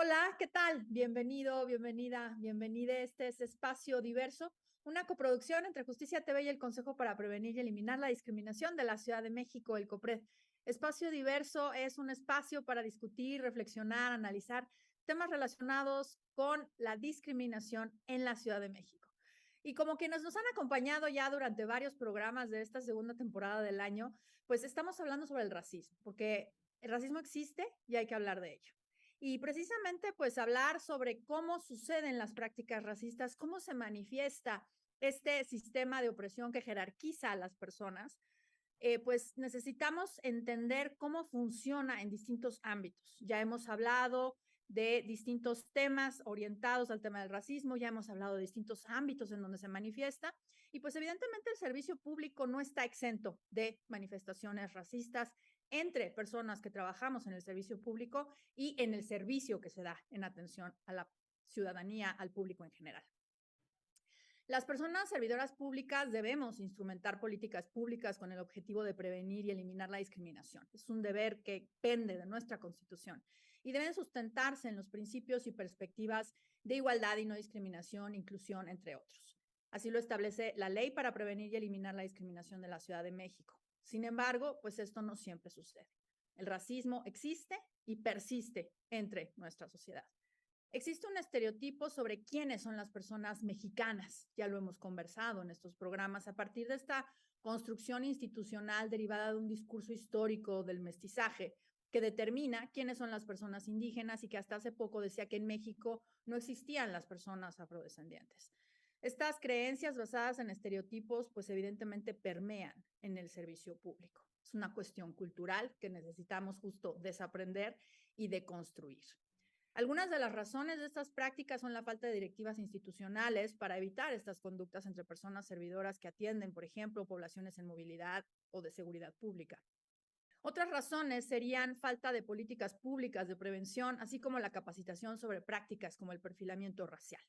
Hola, ¿qué tal? Bienvenido, bienvenida, bienvenida. Este es Espacio Diverso, una coproducción entre Justicia TV y el Consejo para Prevenir y Eliminar la Discriminación de la Ciudad de México, el COPRED. Espacio Diverso es un espacio para discutir, reflexionar, analizar temas relacionados con la discriminación en la Ciudad de México. Y como quienes nos han acompañado ya durante varios programas de esta segunda temporada del año, pues estamos hablando sobre el racismo, porque el racismo existe y hay que hablar de ello. Y precisamente, pues hablar sobre cómo suceden las prácticas racistas, cómo se manifiesta este sistema de opresión que jerarquiza a las personas, pues necesitamos entender cómo funciona en distintos ámbitos. Ya hemos hablado de distintos temas orientados al tema del racismo, ya hemos hablado de distintos ámbitos en donde se manifiesta y pues evidentemente el servicio público no está exento de manifestaciones racistas entre personas que trabajamos en el servicio público y en el servicio que se da en atención a la ciudadanía, al público en general. Las personas servidoras públicas debemos instrumentar políticas públicas con el objetivo de prevenir y eliminar la discriminación. Es un deber que pende de nuestra Constitución y deben sustentarse en los principios y perspectivas de igualdad y no discriminación, inclusión, entre otros. Así lo establece la Ley para prevenir y eliminar la discriminación de la Ciudad de México. Sin embargo, pues esto no siempre sucede. El racismo existe y persiste entre nuestra sociedad. Existe un estereotipo sobre quiénes son las personas mexicanas, ya lo hemos conversado en estos programas, a partir de esta construcción institucional derivada de un discurso histórico del mestizaje que determina quiénes son las personas indígenas y que hasta hace poco decía que en México no existían las personas afrodescendientes. Estas creencias basadas en estereotipos, pues evidentemente permean en el servicio público. Es una cuestión cultural que necesitamos justo desaprender y deconstruir. Algunas de las razones de estas prácticas son la falta de directivas institucionales para evitar estas conductas entre personas servidoras que atienden, por ejemplo, poblaciones en movilidad o de seguridad pública. Otras razones serían falta de políticas públicas de prevención, así como la capacitación sobre prácticas como el perfilamiento racial.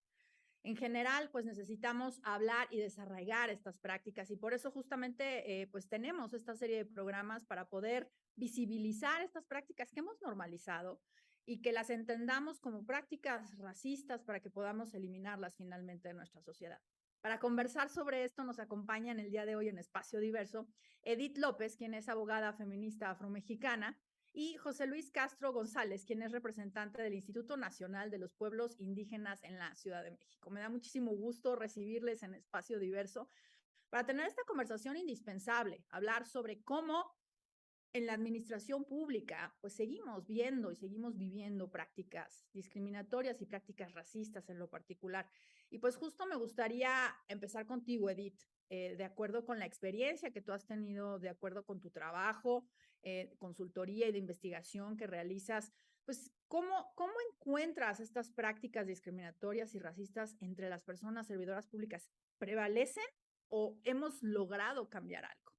En general, pues necesitamos hablar y desarraigar estas prácticas y por eso justamente pues tenemos esta serie de programas para poder visibilizar estas prácticas que hemos normalizado y que las entendamos como prácticas racistas para que podamos eliminarlas finalmente de nuestra sociedad. Para conversar sobre esto nos acompaña en el día de hoy en Espacio Diverso Edith López, quien es abogada feminista afromexicana, y José Luis Castro González, quien es representante del Instituto Nacional de los Pueblos Indígenas en la Ciudad de México. Me da muchísimo gusto recibirles en Espacio Diverso para tener esta conversación indispensable, hablar sobre cómo en la administración pública, pues seguimos viendo y seguimos viviendo prácticas discriminatorias y prácticas racistas en lo particular. Y pues justo me gustaría empezar contigo, Edith, de acuerdo con la experiencia que tú has tenido, de acuerdo con tu trabajo, consultoría y de investigación que realizas, pues ¿cómo encuentras estas prácticas discriminatorias y racistas entre las personas servidoras públicas? ¿Prevalecen o hemos logrado cambiar algo?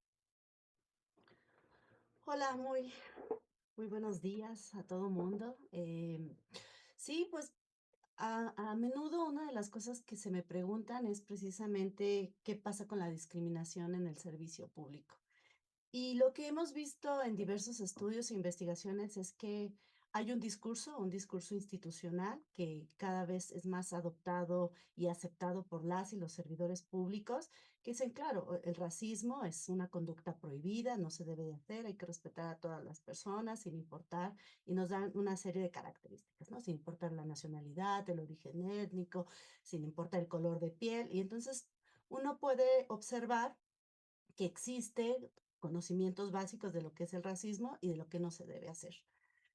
Hola, muy buenos días a todo mundo. Sí, pues a menudo una de las cosas que se me preguntan es precisamente qué pasa con la discriminación en el servicio público. Y lo que hemos visto en diversos estudios e investigaciones es que hay un discurso institucional que cada vez es más adoptado y aceptado por las y los servidores públicos, que dicen, claro, el racismo es una conducta prohibida, no se debe de hacer, hay que respetar a todas las personas sin importar, y nos dan una serie de características, ¿no? Sin importar la nacionalidad, el origen étnico, sin importar el color de piel. Y entonces uno puede observar que existe conocimientos básicos de lo que es el racismo y de lo que no se debe hacer.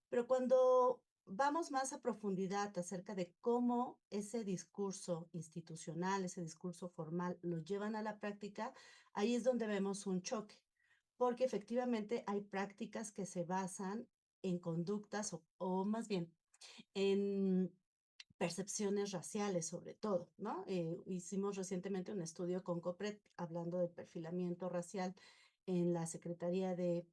Pero cuando vamos más a profundidad acerca de cómo ese discurso institucional, ese discurso formal, lo llevan a la práctica, ahí es donde vemos un choque, porque efectivamente hay prácticas que se basan en conductas o más bien en percepciones raciales sobre todo, ¿no? Hicimos recientemente un estudio con COPRED hablando del perfilamiento racial en la Secretaría de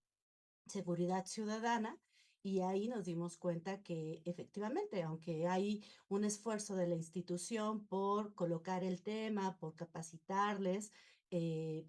Seguridad Ciudadana y ahí nos dimos cuenta que efectivamente, aunque hay un esfuerzo de la institución por colocar el tema, por capacitarles, eh,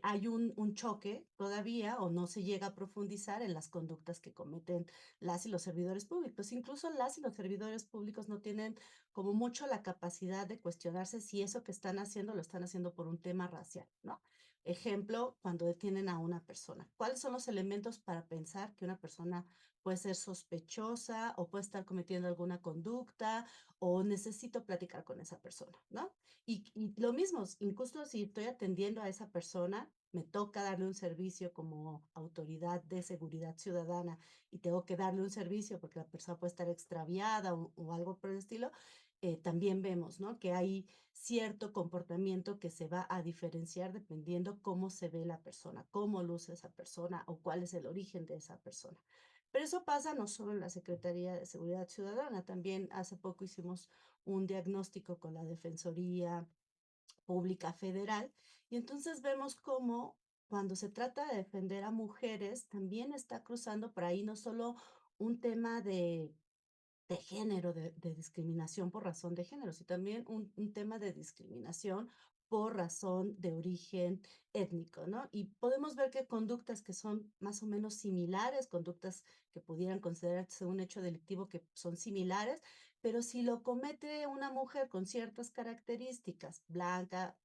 hay un choque todavía o no se llega a profundizar en las conductas que cometen las y los servidores públicos. Incluso las y los servidores públicos no tienen como mucho la capacidad de cuestionarse si eso que están haciendo lo están haciendo por un tema racial, ¿no? Ejemplo, cuando detienen a una persona. ¿Cuáles son los elementos para pensar que una persona puede ser sospechosa o puede estar cometiendo alguna conducta o necesito platicar con esa persona, ¿no? Y lo mismo, incluso si estoy atendiendo a esa persona, me toca darle un servicio como autoridad de seguridad ciudadana y tengo que darle un servicio porque la persona puede estar extraviada o algo por el estilo, también vemos, ¿no? Que hay cierto comportamiento que se va a diferenciar dependiendo cómo se ve la persona, cómo luce esa persona o cuál es el origen de esa persona. Pero eso pasa no solo en la Secretaría de Seguridad Ciudadana, también hace poco hicimos un diagnóstico con la Defensoría Pública Federal y entonces vemos cómo cuando se trata de defender a mujeres también está cruzando por ahí no solo un tema de género, de discriminación por razón de género, sino también un tema de discriminación por razón de origen étnico, ¿no? Y podemos ver que conductas que son más o menos similares, conductas que pudieran considerarse un hecho delictivo que son similares, pero si lo comete una mujer con ciertas características, blanca,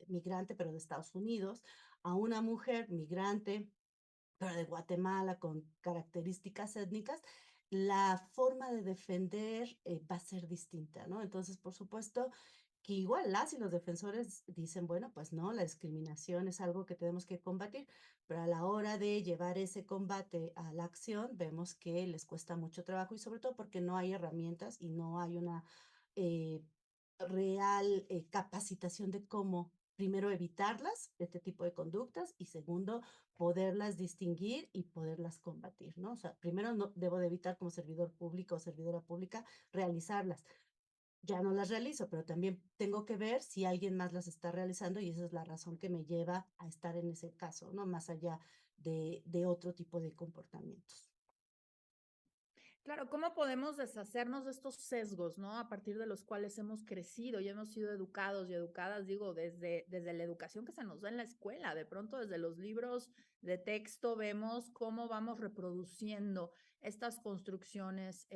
migrante, pero de Estados Unidos, a una mujer migrante pero de Guatemala con características étnicas, la forma de defender va a ser distinta, ¿no? Entonces, por supuesto que igual las y los defensores dicen, bueno, pues no, la discriminación es algo que tenemos que combatir, pero a la hora de llevar ese combate a la acción, vemos que les cuesta mucho trabajo y sobre todo porque no hay herramientas y no hay una eh, real capacitación de cómo, primero, evitarlas, este tipo de conductas, y segundo, poderlas distinguir y poderlas combatir, ¿no? O sea, primero no debo de evitar como servidor público o servidora pública realizarlas. Ya no las realizo, pero también tengo que ver si alguien más las está realizando y esa es la razón que me lleva a estar en ese caso, ¿no? Más allá de otro tipo de comportamientos. Claro, ¿cómo podemos deshacernos de estos sesgos, ¿no? A partir de los cuales hemos crecido y hemos sido educados y educadas, digo, desde la educación que se nos da en la escuela, de pronto desde los libros de texto vemos cómo vamos reproduciendo estas construcciones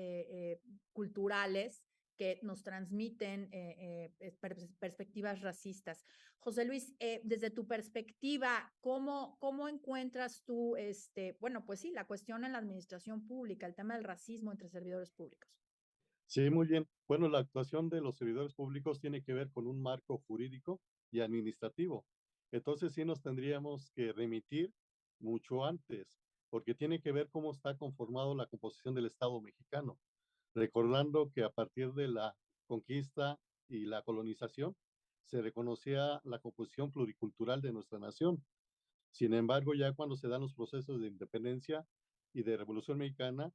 culturales que nos transmiten perspectivas racistas. José Luis, desde tu perspectiva, ¿cómo encuentras tú, bueno, pues sí, la cuestión en la administración pública, el tema del racismo entre servidores públicos? Sí, muy bien. Bueno, la actuación de los servidores públicos tiene que ver con un marco jurídico y administrativo. Entonces sí nos tendríamos que remitir mucho antes, porque tiene que ver cómo está conformado la composición del Estado mexicano. Recordando que a partir de la conquista y la colonización se reconocía la composición pluricultural de nuestra nación. Sin embargo, ya cuando se dan los procesos de independencia y de Revolución Mexicana,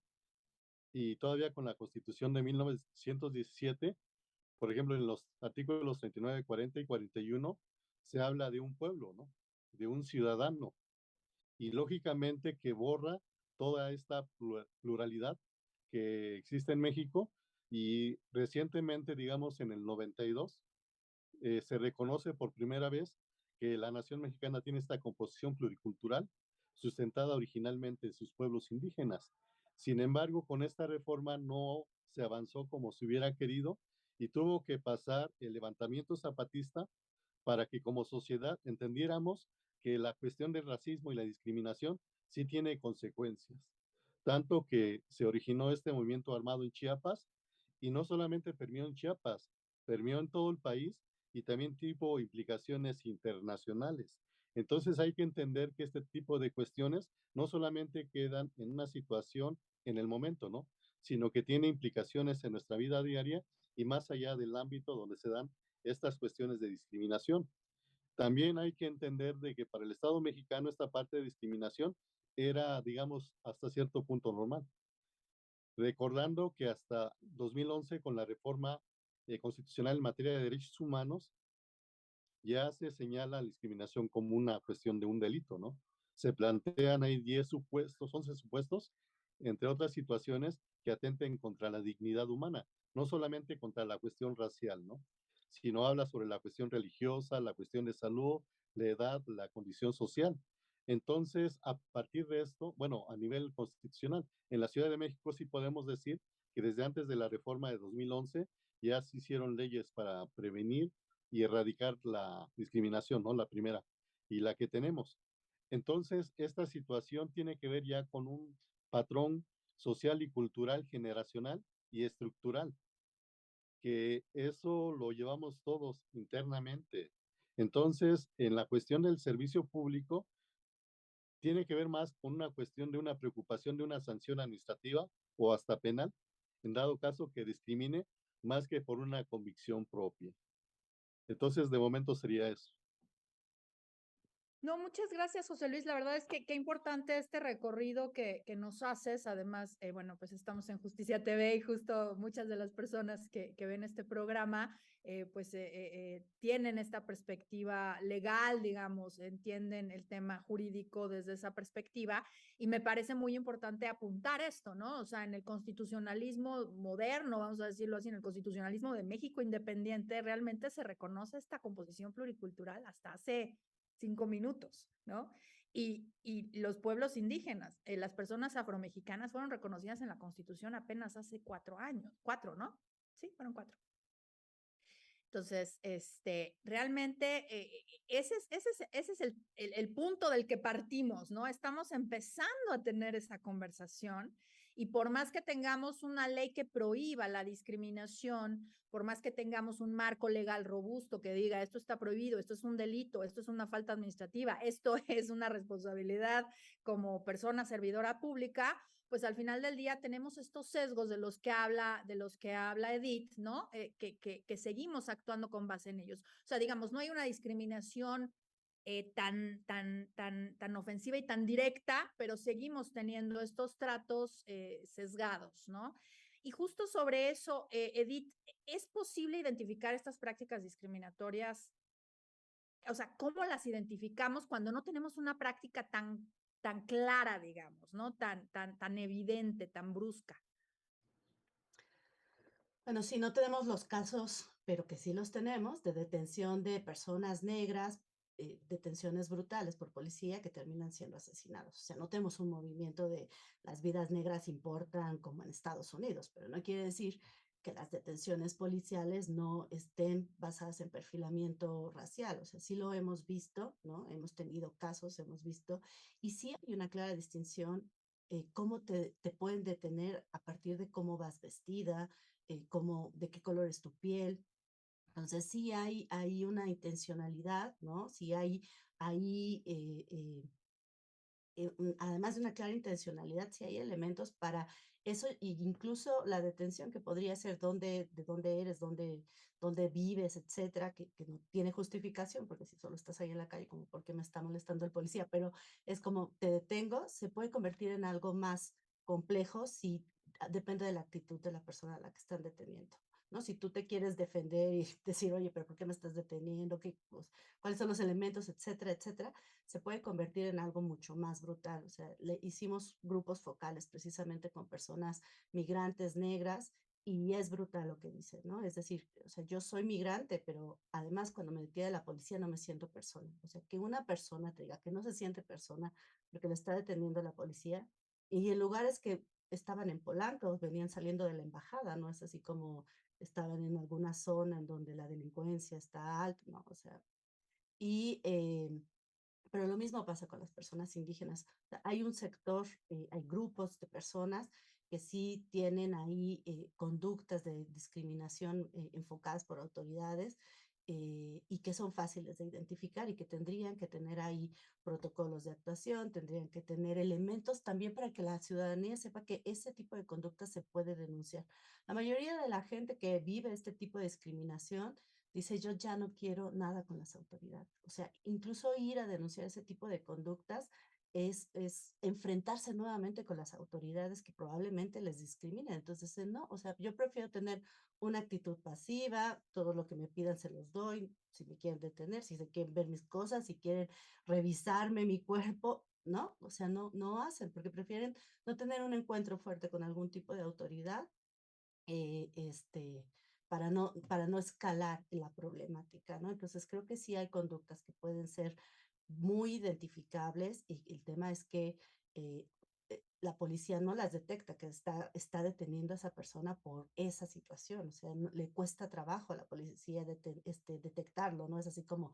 y todavía con la Constitución de 1917, por ejemplo, en los artículos 39, 40 y 41, se habla de un pueblo, ¿no? De un ciudadano. Y lógicamente que borra toda esta pluralidad que existe en México y recientemente, digamos, en el 92, se reconoce por primera vez que la nación mexicana tiene esta composición pluricultural sustentada originalmente en sus pueblos indígenas. Sin embargo, con esta reforma no se avanzó como se hubiera querido y tuvo que pasar el levantamiento zapatista para que como sociedad entendiéramos que la cuestión del racismo y la discriminación sí tiene consecuencias. Tanto que se originó este movimiento armado en Chiapas y no solamente permeó en Chiapas, permeó en todo el país y también tuvo implicaciones internacionales. Entonces hay que entender que este tipo de cuestiones no solamente quedan en una situación en el momento, ¿no? Sino que tiene implicaciones en nuestra vida diaria y más allá del ámbito donde se dan estas cuestiones de discriminación. También hay que entender de que para el Estado mexicano esta parte de discriminación era, digamos, hasta cierto punto normal. Recordando que hasta 2011, con la reforma constitucional en materia de derechos humanos, ya se señala la discriminación como una cuestión de un delito, ¿no? Se plantean ahí 10 supuestos, 11 supuestos, entre otras situaciones que atenten contra la dignidad humana, no solamente contra la cuestión racial, ¿no? Sino habla sobre la cuestión religiosa, la cuestión de salud, la edad, la condición social. Entonces, a partir de esto, bueno, a nivel constitucional, en la Ciudad de México sí podemos decir que desde antes de la reforma de 2011 ya se hicieron leyes para prevenir y erradicar la discriminación, ¿no? La primera y la que tenemos. Entonces, esta situación tiene que ver ya con un patrón social y cultural generacional y estructural, que eso lo llevamos todos internamente. Entonces, en la cuestión del servicio público, tiene que ver más con una cuestión de una preocupación de una sanción administrativa o hasta penal, en dado caso que discrimine, más que por una convicción propia. Entonces, de momento sería eso. No, muchas gracias, José Luis. La verdad es que qué importante este recorrido que nos haces. Además, bueno, pues estamos en Justicia TV y justo muchas de las personas que ven este programa, tienen esta perspectiva legal, digamos, entienden el tema jurídico desde esa perspectiva. Y me parece muy importante apuntar esto, ¿no? O sea, en el constitucionalismo moderno, vamos a decirlo así, en el constitucionalismo de México independiente, realmente se reconoce esta composición pluricultural hasta hace 5 minutos, ¿no? Y los pueblos indígenas, las personas afromexicanas fueron reconocidas en la Constitución apenas hace 4 años, 4, ¿no? Sí, fueron 4. Entonces, realmente ese es el punto del que partimos, ¿no? Estamos empezando a tener esa conversación y por más que tengamos una ley que prohíba la discriminación, por más que tengamos un marco legal robusto que diga esto está prohibido, esto es un delito, esto es una falta administrativa, esto es una responsabilidad como persona servidora pública, pues al final del día tenemos estos sesgos de los que habla Edith, ¿no? Que seguimos actuando con base en ellos. O sea, digamos, no hay una discriminación tan ofensiva y tan directa, pero seguimos teniendo estos tratos sesgados, ¿no? Y justo sobre eso, Edith, ¿es posible identificar estas prácticas discriminatorias? O sea, ¿cómo las identificamos cuando no tenemos una práctica tan clara, digamos, ¿no? Tan evidente, tan brusca? Bueno, sí, no tenemos los casos, pero que sí los tenemos, de detención de personas negras, detenciones brutales por policía que terminan siendo asesinados. O sea, no tenemos un movimiento de las vidas negras importan como en Estados Unidos, pero no quiere decir que las detenciones policiales no estén basadas en perfilamiento racial. O sea, sí lo hemos visto, ¿no? Hemos tenido casos, hemos visto, y sí hay una clara distinción, cómo te pueden detener a partir de cómo vas vestida, cómo, de qué color es tu piel. Entonces sí hay una intencionalidad, ¿no? Sí hay además de una clara intencionalidad, sí hay elementos para eso, y incluso la detención que podría ser de dónde eres, dónde vives, etcétera, que no tiene justificación, porque si solo estás ahí en la calle, como por qué me está molestando el policía, pero es como te detengo, se puede convertir en algo más complejo si depende de la actitud de la persona a la que están deteniendo. ¿No? Si tú te quieres defender y decir, oye, pero ¿por qué me estás deteniendo? ¿Qué, pues, cuáles son los elementos, etcétera, etcétera? Se puede convertir en algo mucho más brutal. O sea, le hicimos grupos focales precisamente con personas migrantes negras y es brutal lo que dice, ¿no? Es decir, o sea, yo soy migrante, pero además cuando me detiene la policía no me siento persona. O sea, que una persona te diga que no se siente persona porque le está deteniendo la policía y en lugares que estaban en Polanco, venían saliendo de la embajada, ¿no? Es así como estaban en alguna zona en donde la delincuencia está alta, ¿no? O sea, y pero lo mismo pasa con las personas indígenas. O sea, hay un sector, hay grupos de personas que sí tienen ahí conductas de discriminación enfocadas por autoridades y que son fáciles de identificar y que tendrían que tener ahí protocolos de actuación, tendrían que tener elementos también para que la ciudadanía sepa que ese tipo de conducta se puede denunciar. La mayoría de la gente que vive este tipo de discriminación dice, yo ya no quiero nada con las autoridades. O sea, incluso ir a denunciar ese tipo de conductas es enfrentarse nuevamente con las autoridades que probablemente les discriminen. Entonces, no, o sea, yo prefiero tener una actitud pasiva, todo lo que me pidan se los doy, si me quieren detener, si se quieren ver mis cosas, si quieren revisarme mi cuerpo, ¿no? O sea, no hacen, porque prefieren no tener un encuentro fuerte con algún tipo de autoridad, eh, este, para no escalar la problemática, ¿no? Entonces creo que sí hay conductas que pueden ser muy identificables y el tema es que eh, la policía no las detecta, que está deteniendo a esa persona por esa situación, o sea, le cuesta trabajo a la policía detectarlo, ¿no? Es así como,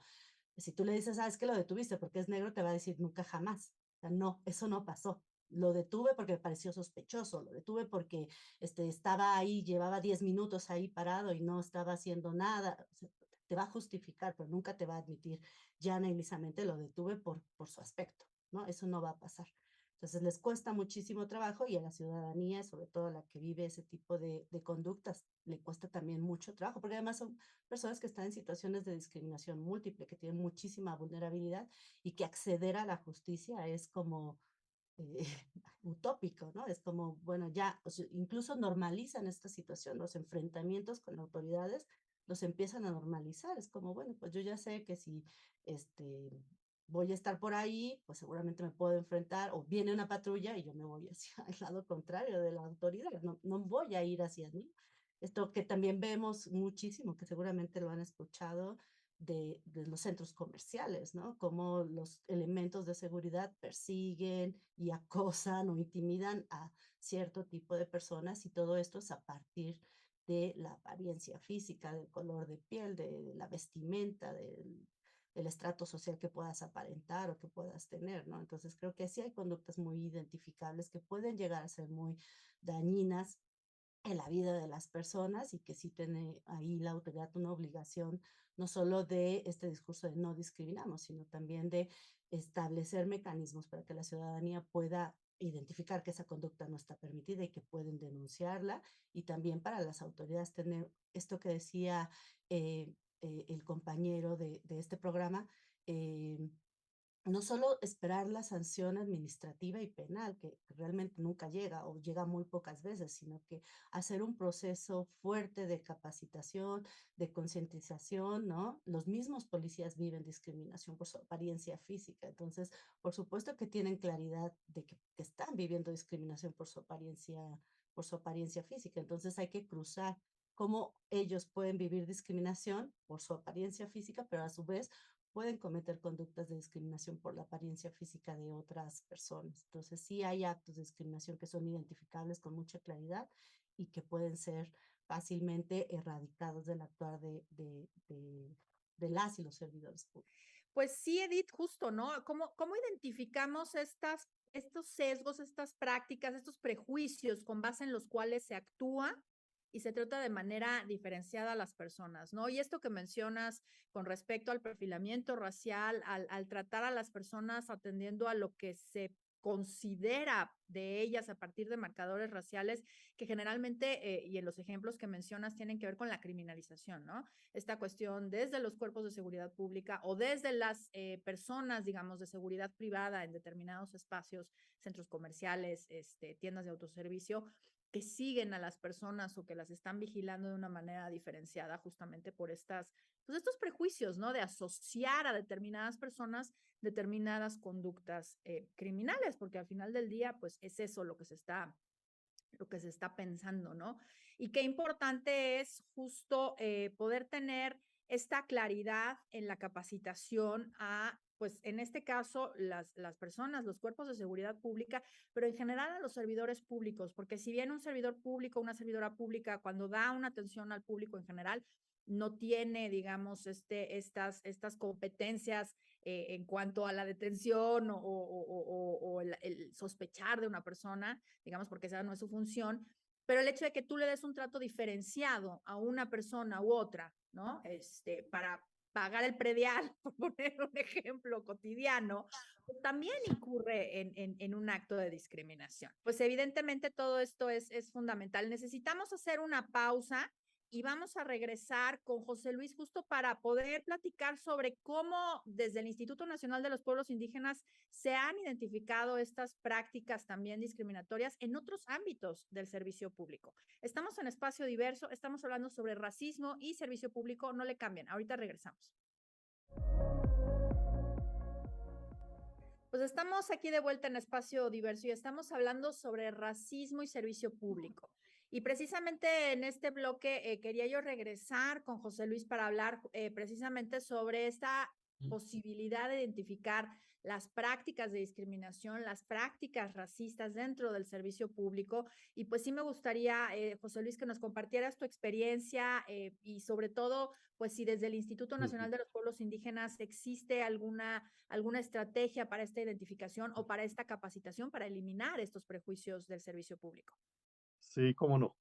si tú le dices, ah, es que lo detuviste porque es negro, te va a decir nunca jamás. O sea, no, eso no pasó. Lo detuve porque me pareció sospechoso, lo detuve porque estaba ahí, llevaba 10 minutos ahí parado y no estaba haciendo nada. O sea, te va a justificar, pero nunca te va a admitir llana y lisamente lo detuve por su aspecto, ¿no? Eso no va a pasar. Entonces les cuesta muchísimo trabajo y a la ciudadanía, sobre todo a la que vive ese tipo de conductas, le cuesta también mucho trabajo, porque además son personas que están en situaciones de discriminación múltiple, que tienen muchísima vulnerabilidad y que acceder a la justicia es como eh, utópico, ¿no? Es como, bueno, ya, o sea, incluso normalizan esta situación, los enfrentamientos con autoridades los empiezan a normalizar, es como, bueno, pues yo ya sé que si este, voy a estar por ahí, pues seguramente me puedo enfrentar, o viene una patrulla y yo me voy hacia el lado contrario de la autoridad, no voy a ir hacia mí. Esto que también vemos muchísimo, que seguramente lo han escuchado, de los centros comerciales, ¿no? Cómo los elementos de seguridad persiguen y acosan o intimidan a cierto tipo de personas y todo esto es a partir de la apariencia física, del color de piel, de la vestimenta, del estrato social que puedas aparentar o que puedas tener, ¿no? Entonces creo que sí hay conductas muy identificables que pueden llegar a ser muy dañinas en la vida de las personas y que sí tiene ahí la autoridad una obligación no solo de este discurso de no discriminamos, sino también de establecer mecanismos para que la ciudadanía pueda identificar que esa conducta no está permitida y que pueden denunciarla y también para las autoridades tener esto que decía el compañero de este programa, eh, no solo esperar la sanción administrativa y penal, que realmente nunca llega o llega muy pocas veces, sino que hacer un proceso fuerte de capacitación, de concientización, ¿no? Los mismos policías viven discriminación por su apariencia física, entonces, por supuesto que tienen claridad de que están viviendo discriminación por su apariencia física, entonces hay que cruzar cómo ellos pueden vivir discriminación por su apariencia física, pero a su vez pueden cometer conductas de discriminación por la apariencia física de otras personas. Entonces, sí hay actos de discriminación que son identificables con mucha claridad y que pueden ser fácilmente erradicados del actuar de las y los servidores públicos. Pues sí, Edith, justo, ¿no? ¿Cómo identificamos estos sesgos, estas prácticas, estos prejuicios con base en los cuales se actúa y se trata de manera diferenciada a las personas, ¿no? Y esto que mencionas con respecto al perfilamiento racial, al tratar a las personas atendiendo a lo que se considera de ellas a partir de marcadores raciales que generalmente, y en los ejemplos que mencionas, tienen que ver con la criminalización, ¿no? Esta cuestión desde los cuerpos de seguridad pública o desde las personas, digamos, de seguridad privada en determinados espacios, centros comerciales, tiendas de autoservicio, que siguen a las personas o que las están vigilando de una manera diferenciada justamente por pues estos prejuicios, ¿no? De asociar a determinadas personas determinadas conductas criminales, porque al final del día, pues es eso lo que se está pensando, ¿no? Y qué importante es justo poder tener esta claridad en la capacitación a, pues en este caso, las personas, los cuerpos de seguridad pública, pero en general a los servidores públicos, porque si bien un servidor público, una servidora pública, cuando da una atención al público en general, no tiene, digamos, estas competencias en cuanto a la detención o el sospechar de una persona, digamos, porque esa no es su función, pero el hecho de que tú le des un trato diferenciado a una persona u otra, ¿no? Para pagar el predial, por poner un ejemplo cotidiano, pues también incurre en un acto de discriminación. Pues evidentemente todo esto es fundamental. Necesitamos hacer una pausa y vamos a regresar con José Luis justo para poder platicar sobre cómo desde el Instituto Nacional de los Pueblos Indígenas se han identificado estas prácticas también discriminatorias en otros ámbitos del servicio público. Estamos en Espacio Diverso, estamos hablando sobre racismo y servicio público, no le cambien, ahorita regresamos. Pues estamos aquí de vuelta en Espacio Diverso y estamos hablando sobre racismo y servicio público. Y precisamente en este bloque quería yo regresar con José Luis para hablar precisamente sobre esta posibilidad de identificar las prácticas de discriminación, las prácticas racistas dentro del servicio público. Y pues sí me gustaría, José Luis, que nos compartieras tu experiencia y sobre todo, pues si desde el Instituto Nacional de los Pueblos Indígenas existe alguna estrategia para esta identificación o para esta capacitación para eliminar estos prejuicios del servicio público. Sí, cómo no.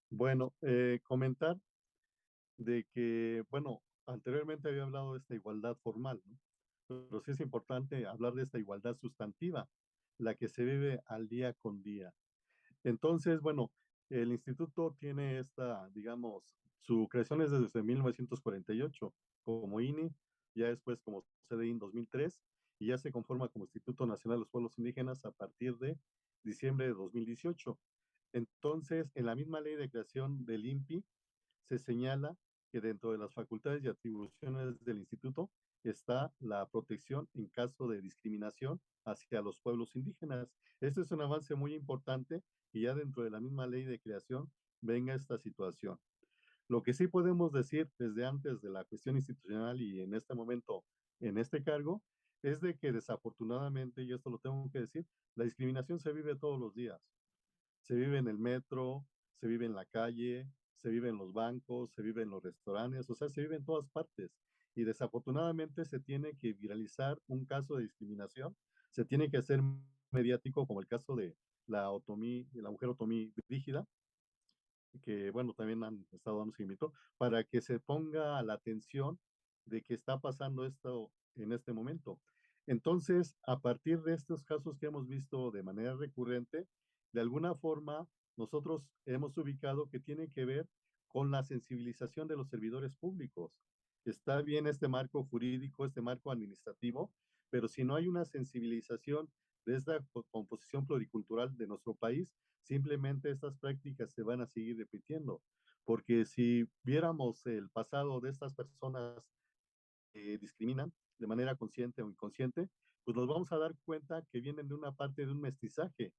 Bueno, comentar de que, bueno, anteriormente había hablado de esta igualdad formal, ¿no? Pero sí es importante hablar de esta igualdad sustantiva, la que se vive al día con día. Entonces, bueno, el instituto tiene esta, digamos, su creación es desde 1948 como INI, ya después como CDI en 2003, y ya se conforma como Instituto Nacional de los Pueblos Indígenas a partir de diciembre de 2018. Entonces, en la misma ley de creación del INPI, se señala que dentro de las facultades y atribuciones del instituto está la protección en caso de discriminación hacia los pueblos indígenas. Este es un avance muy importante y ya dentro de la misma ley de creación venga esta situación. Lo que sí podemos decir desde antes de la cuestión institucional y en este momento, en este cargo, es de que desafortunadamente, y esto lo tengo que decir, la discriminación se vive todos los días. Se vive en el metro, se vive en la calle, se vive en los bancos, se vive en los restaurantes, o sea, se vive en todas partes. Y desafortunadamente se tiene que viralizar un caso de discriminación, se tiene que hacer mediático, como el caso de de la mujer otomí brígida, que bueno, también han estado dando seguimiento, para que se ponga la atención de que está pasando esto en este momento. Entonces, a partir de estos casos que hemos visto de manera recurrente, de alguna forma nosotros hemos ubicado que tiene que ver con la sensibilización de los servidores públicos. Está bien este marco jurídico, este marco administrativo, pero si no hay una sensibilización de esta composición pluricultural de nuestro país, simplemente estas prácticas se van a seguir repitiendo. Porque si viéramos el pasado de estas personas que discriminan de manera consciente o inconsciente, pues nos vamos a dar cuenta que vienen de una parte de un mestizaje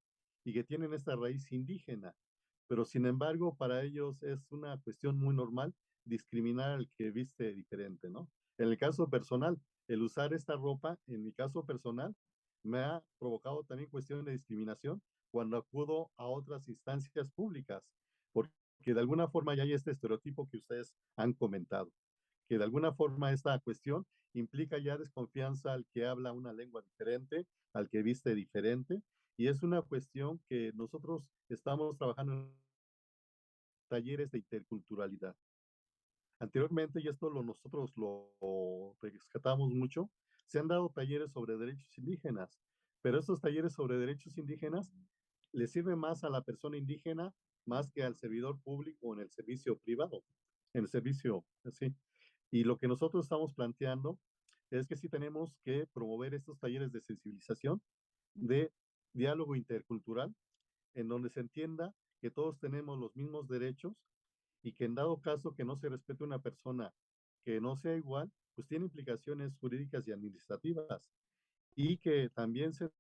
y que tienen esta raíz indígena. Pero sin embargo, para ellos es una cuestión muy normal discriminar al que viste diferente, ¿no? En el caso personal, el usar esta ropa, en mi caso personal, me ha provocado también cuestiones de discriminación cuando acudo a otras instancias públicas, porque de alguna forma ya hay este estereotipo que ustedes han comentado, que de alguna forma esta cuestión implica ya desconfianza al que habla una lengua diferente, al que viste diferente, y es una cuestión que nosotros estamos trabajando en talleres de interculturalidad. Anteriormente, y esto nosotros lo rescatamos mucho, se han dado talleres sobre derechos indígenas, pero estos talleres sobre derechos indígenas le sirve más a la persona indígena más que al servidor público o en el servicio privado, en el servicio, así. Y lo que nosotros estamos planteando es que sí tenemos que promover estos talleres de sensibilización, de diálogo intercultural, en donde se entienda que todos tenemos los mismos derechos y que en dado caso que no se respete una persona que no sea igual, pues tiene implicaciones jurídicas y administrativas y que también se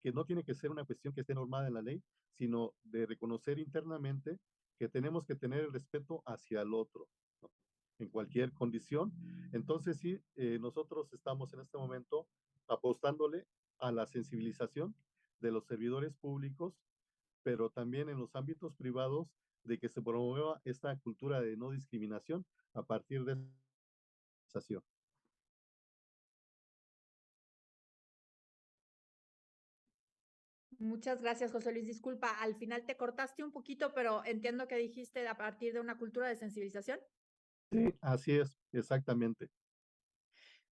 que no tiene que ser una cuestión que esté normada en la ley, sino de reconocer internamente que tenemos que tener el respeto hacia el otro, ¿no? En cualquier condición. Entonces, sí, nosotros estamos en este momento apostándole a la sensibilización de los servidores públicos, pero también en los ámbitos privados de que se promueva esta cultura de no discriminación a partir de esa situación. Muchas gracias, José Luis. Disculpa, al final te cortaste un poquito, pero entiendo que dijiste a partir de una cultura de sensibilización. Sí, así es, exactamente.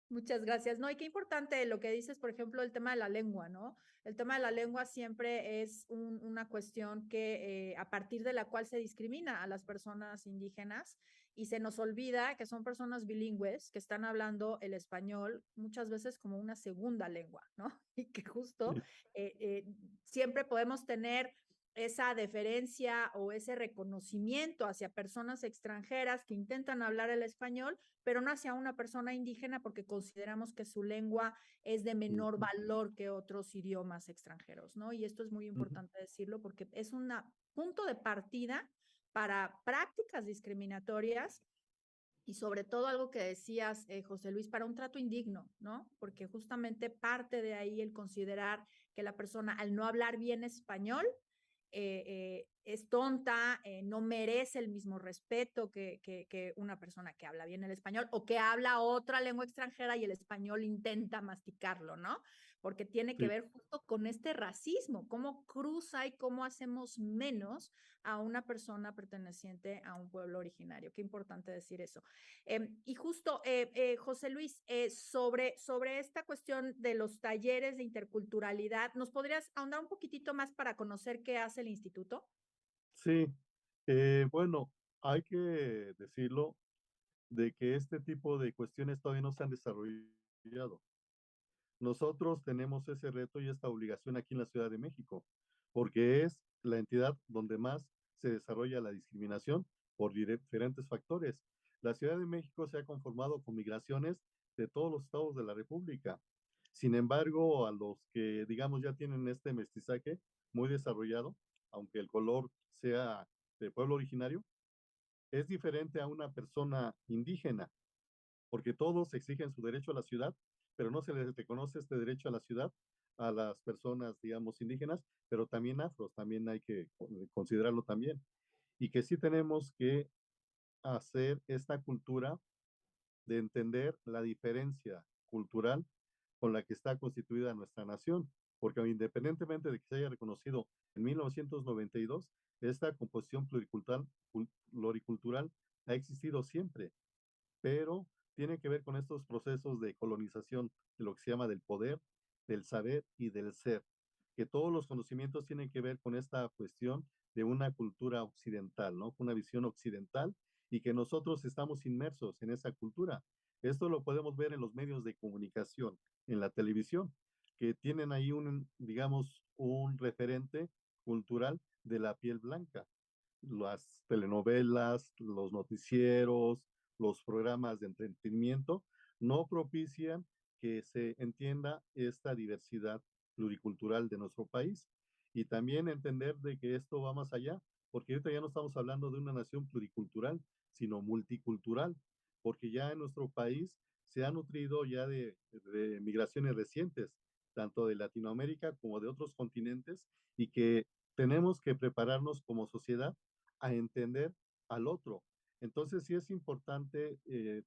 Muchas gracias. No, y qué importante lo que dices, por ejemplo, el tema de la lengua, ¿no? El tema de la lengua siempre es una cuestión que a partir de la cual se discrimina a las personas indígenas y se nos olvida que son personas bilingües que están hablando el español muchas veces como una segunda lengua, ¿no? Y que justo Sí, siempre podemos tener esa deferencia o ese reconocimiento hacia personas extranjeras que intentan hablar el español, pero no hacia una persona indígena porque consideramos que su lengua es de menor Ujú, valor que otros idiomas extranjeros, ¿no? Y esto es muy ujú. importante decirlo porque es un punto de partida para prácticas discriminatorias y sobre todo algo que decías, José Luis, para un trato indigno, ¿no? Porque justamente parte de ahí el considerar que la persona al no hablar bien español es tonta, no merece el mismo respeto que una persona que habla bien el español o que habla otra lengua extranjera y el español intenta masticarlo, ¿no? Porque tiene que Sí, ver justo con este racismo, cómo cruza y cómo hacemos menos a una persona perteneciente a un pueblo originario. Qué importante decir eso. Y justo, José Luis, sobre esta cuestión de los talleres de interculturalidad, ¿nos podrías ahondar un poquitito más para conocer qué hace el instituto? sí. Bueno, hay que decirlo de que este tipo de cuestiones todavía no se han desarrollado. Nosotros tenemos ese reto y esta obligación aquí en la Ciudad de México, porque es la entidad donde más se desarrolla la discriminación por diferentes factores. La Ciudad de México se ha conformado con migraciones de todos los estados de la República. Sin embargo, a los que, digamos, ya tienen este mestizaje muy desarrollado, aunque el color sea de pueblo originario, es diferente a una persona indígena porque todos exigen su derecho a la ciudad, pero no se les reconoce este derecho a la ciudad a las personas, digamos, indígenas, pero también afros, también hay que considerarlo también. Y que sí tenemos que hacer esta cultura de entender la diferencia cultural con la que está constituida nuestra nación, porque independientemente de que se haya reconocido en 1992, esta composición pluricultural ha existido siempre, pero tiene que ver con estos procesos de colonización, de lo que se llama del poder, del saber y del ser, que todos los conocimientos tienen que ver con esta cuestión de una cultura occidental, ¿no? Una visión occidental y que nosotros estamos inmersos en esa cultura. Esto lo podemos ver en los medios de comunicación, en la televisión, que tienen ahí un, digamos, un referente cultural de la piel blanca. Las telenovelas, los noticieros, los programas de entretenimiento no propician que se entienda esta diversidad pluricultural de nuestro país y también entender de que esto va más allá, porque ahorita ya no estamos hablando de una nación pluricultural, sino multicultural, porque ya en nuestro país se ha nutrido ya de migraciones recientes, tanto de Latinoamérica como de otros continentes, y que tenemos que prepararnos como sociedad a entender al otro. Entonces sí es importante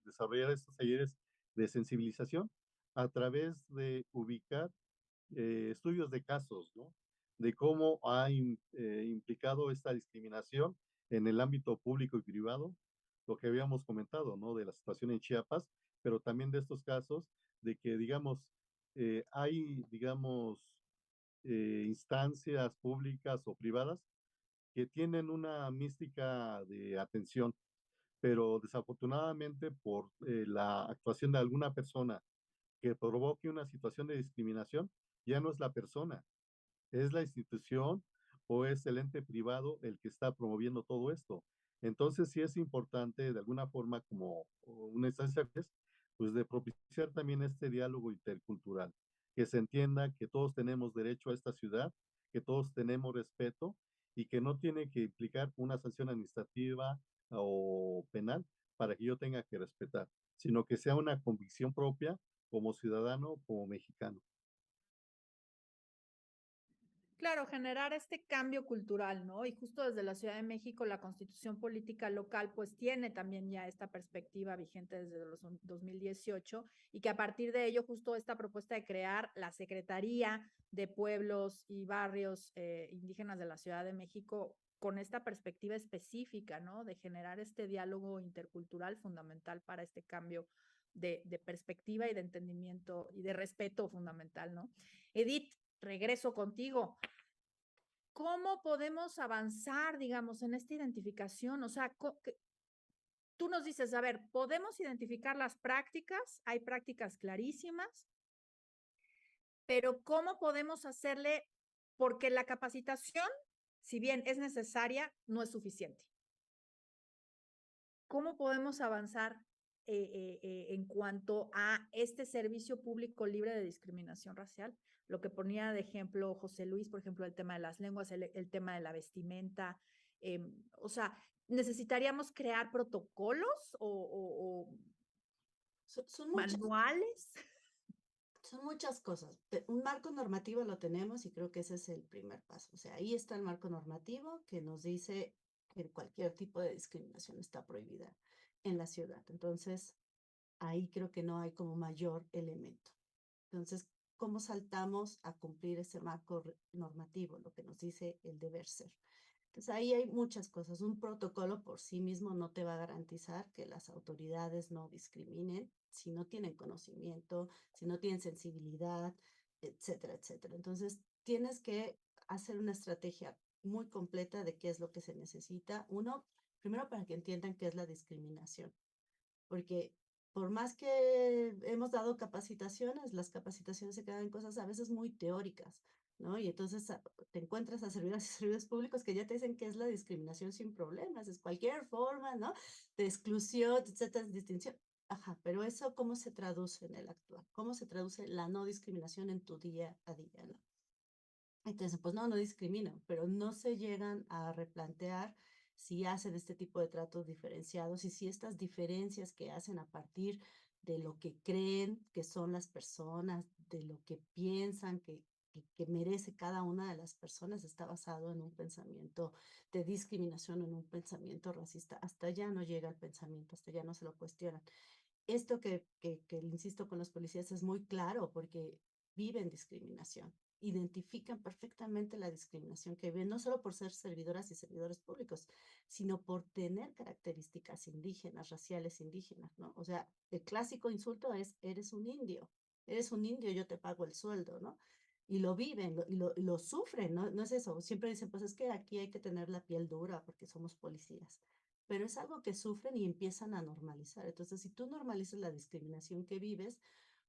desarrollar estos talleres de sensibilización a través de ubicar estudios de casos, ¿no? De cómo ha implicado esta discriminación en el ámbito público y privado, lo que habíamos comentado, ¿no? De la situación en Chiapas, pero también de estos casos de que, digamos, hay, digamos, instancias públicas o privadas que tienen una mística de atención, pero desafortunadamente por la actuación de alguna persona que provoque una situación de discriminación, ya no es la persona, es la institución o es el ente privado el que está promoviendo todo esto. Entonces sí es importante de alguna forma como una instancia, pues de propiciar también este diálogo intercultural, que se entienda que todos tenemos derecho a esta ciudad, que todos tenemos respeto y que no tiene que implicar una sanción administrativa o penal para que yo tenga que respetar, sino que sea una convicción propia como ciudadano, como mexicano. Claro, generar este cambio cultural, ¿no? Y justo desde la Ciudad de México, la constitución política local, pues tiene también ya esta perspectiva vigente desde los 2018 y que a partir de ello, justo esta propuesta de crear la Secretaría de Pueblos y Barrios Indígenas de la Ciudad de México con esta perspectiva específica, ¿no? De generar este diálogo intercultural fundamental para este cambio de perspectiva y de entendimiento y de respeto fundamental, ¿no? Edith, regreso contigo. ¿Cómo podemos avanzar, digamos, en esta identificación? O sea, tú nos dices, a ver, podemos identificar las prácticas, hay prácticas clarísimas, pero ¿cómo podemos hacerle? Porque la capacitación si bien es necesaria, no es suficiente. ¿Cómo podemos avanzar en cuanto a este servicio público libre de discriminación racial? Lo que ponía de ejemplo José Luis, por ejemplo, el tema de las lenguas, el tema de la vestimenta. O sea, ¿necesitaríamos crear protocolos o Son muchas, manuales? son muchas cosas. Un marco normativo lo tenemos y creo que ese es el primer paso. O sea, ahí está el marco normativo que nos dice que cualquier tipo de discriminación está prohibida en la ciudad. Entonces, ahí creo que no hay como mayor elemento. Entonces, ¿cómo saltamos a cumplir ese marco normativo, lo que nos dice el deber ser? Entonces, ahí hay muchas cosas. Un protocolo por sí mismo no te va a garantizar que las autoridades no discriminen si no tienen conocimiento, si no tienen sensibilidad, etcétera, etcétera. Entonces, tienes que hacer una estrategia muy completa de qué es lo que se necesita. Uno, primero para que entiendan qué es la discriminación, porque por más que hemos dado capacitaciones, las capacitaciones se quedan en cosas a veces muy teóricas, ¿no? Y entonces te encuentras a servidores y servidores públicos que ya te dicen que es la discriminación sin problemas, es cualquier forma, ¿no? De exclusión, etcétera, distinción. Ajá, pero eso, ¿cómo se traduce en el actual? ¿Cómo se traduce la no discriminación en tu día a día, ¿no? Entonces, pues no, no discriminan, pero no se llegan a replantear si hacen este tipo de tratos diferenciados y si estas diferencias que hacen a partir de lo que creen que son las personas, de lo que piensan que merece cada una de las personas, está basado en un pensamiento de discriminación, en un pensamiento racista. Hasta allá no llega el pensamiento, hasta allá no se lo cuestionan. Esto que insisto con los policías es muy claro porque viven discriminación, identifican perfectamente la discriminación que viven, no solo por ser servidoras y servidores públicos, sino por tener características indígenas, raciales indígenas, ¿no? O sea, el clásico insulto es, eres un indio, yo te pago el sueldo, ¿no? Y lo viven y lo sufren, ¿no? No es eso, siempre dicen, pues es que aquí hay que tener la piel dura porque somos policías, pero es algo que sufren y empiezan a normalizar. Entonces, si tú normalizas la discriminación que vives,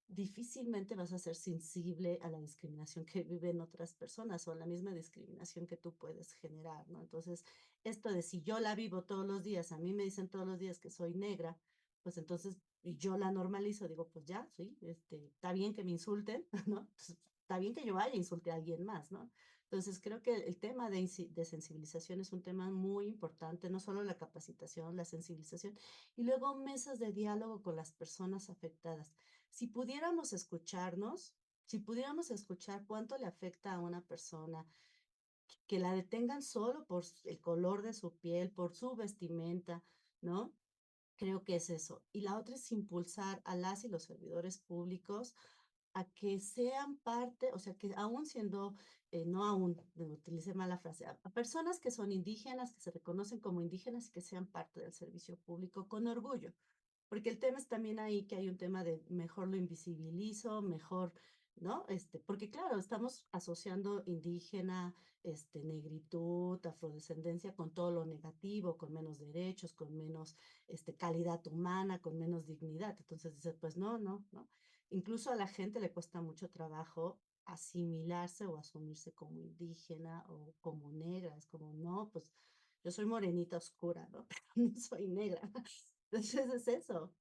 difícilmente vas a ser sensible a la discriminación que viven otras personas o a la misma discriminación que tú puedes generar, ¿no? Entonces, esto de si yo la vivo todos los días, a mí me dicen todos los días que soy negra, pues entonces y yo la normalizo, digo, pues ya, sí, está bien que me insulten, ¿no? Pues, está bien que yo vaya e insulte a alguien más, ¿no? Entonces, creo que el tema de sensibilización es un tema muy importante, no solo la capacitación, la sensibilización, y luego mesas de diálogo con las personas afectadas. Si pudiéramos escucharnos, si pudiéramos escuchar cuánto le afecta a una persona, que la detengan solo por el color de su piel, por su vestimenta, ¿no? Creo que es eso. Y la otra es impulsar a las y los servidores públicos a que sean parte, o sea, que aún siendo, no aún, utilicé mala frase, a personas que son indígenas, que se reconocen como indígenas y que sean parte del servicio público con orgullo. Porque el tema es también ahí que hay un tema de mejor lo invisibilizo, mejor, ¿no? Porque claro, estamos asociando indígena, negritud, afrodescendencia con todo lo negativo, con menos derechos, con menos, calidad humana, con menos dignidad. Entonces dice, pues no, no, no. Incluso a la gente le cuesta mucho trabajo asimilarse o asumirse como indígena o como negra. Es como, no, pues yo soy morenita oscura, ¿no? Pero no soy negra. Entonces es eso,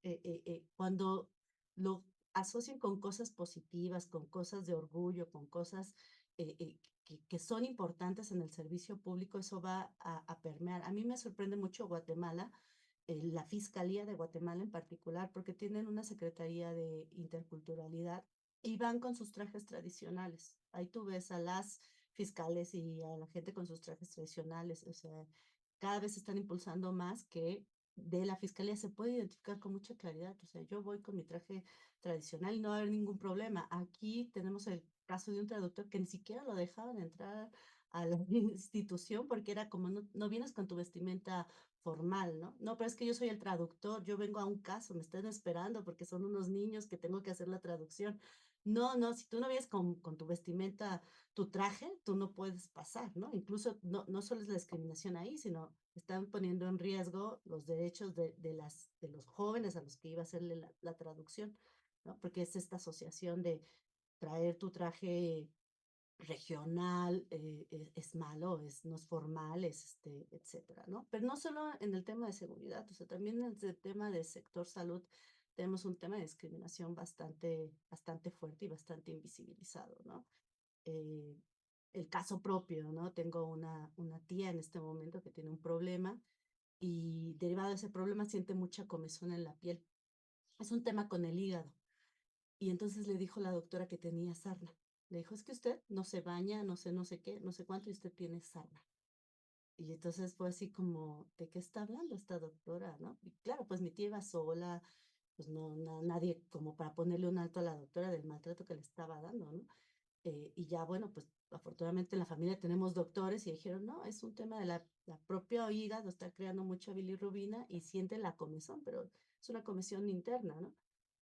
cuando lo asocian con cosas positivas, con cosas de orgullo, con cosas que son importantes en el servicio público, eso va a permear. A mí me sorprende mucho Guatemala, la Fiscalía de Guatemala en particular, porque tienen una Secretaría de Interculturalidad y van con sus trajes tradicionales. Ahí tú ves a las fiscales y a la gente con sus trajes tradicionales, o sea, cada vez están impulsando más que de la fiscalía se puede identificar con mucha claridad. O sea, yo voy con mi traje tradicional y no va a haber ningún problema. Aquí tenemos el caso de un traductor que ni siquiera lo dejaban entrar a la institución porque era como, no, no vienes con tu vestimenta formal, ¿no? No, pero es que yo soy el traductor, yo vengo a un caso, me están esperando porque son unos niños que tengo que hacer la traducción. No, no, si tú no vienes con tu vestimenta, tu traje, tú no puedes pasar, ¿no? Incluso no, no solo es la discriminación ahí, sino están poniendo en riesgo los derechos de los jóvenes a los que iba a hacerle la traducción, ¿no? Porque es esta asociación de traer tu traje regional, es malo, no es formal, etcétera, ¿no? Pero no solo en el tema de seguridad, o sea, también en el tema del sector salud tenemos un tema de discriminación bastante fuerte y bastante invisibilizado, ¿no? Eh, el caso propio, ¿no? Tengo una tía en este momento que tiene un problema y derivado de ese problema siente mucha comezón en la piel. Es un tema con el hígado. Y entonces le dijo la doctora que tenía sarna. Le dijo, es que usted no se baña, no sé qué, no sé cuánto, y usted tiene sarna. Y entonces fue así como, ¿de qué está hablando esta doctora, no? Y claro, pues mi tía iba sola, pues nadie como para ponerle un alto a la doctora del maltrato que le estaba dando, ¿no? Y ya, bueno, pues afortunadamente en la familia tenemos doctores y dijeron, no, es un tema de la propia hígado, está creando mucha bilirrubina y siente la comezón, pero es una comezón interna, ¿no?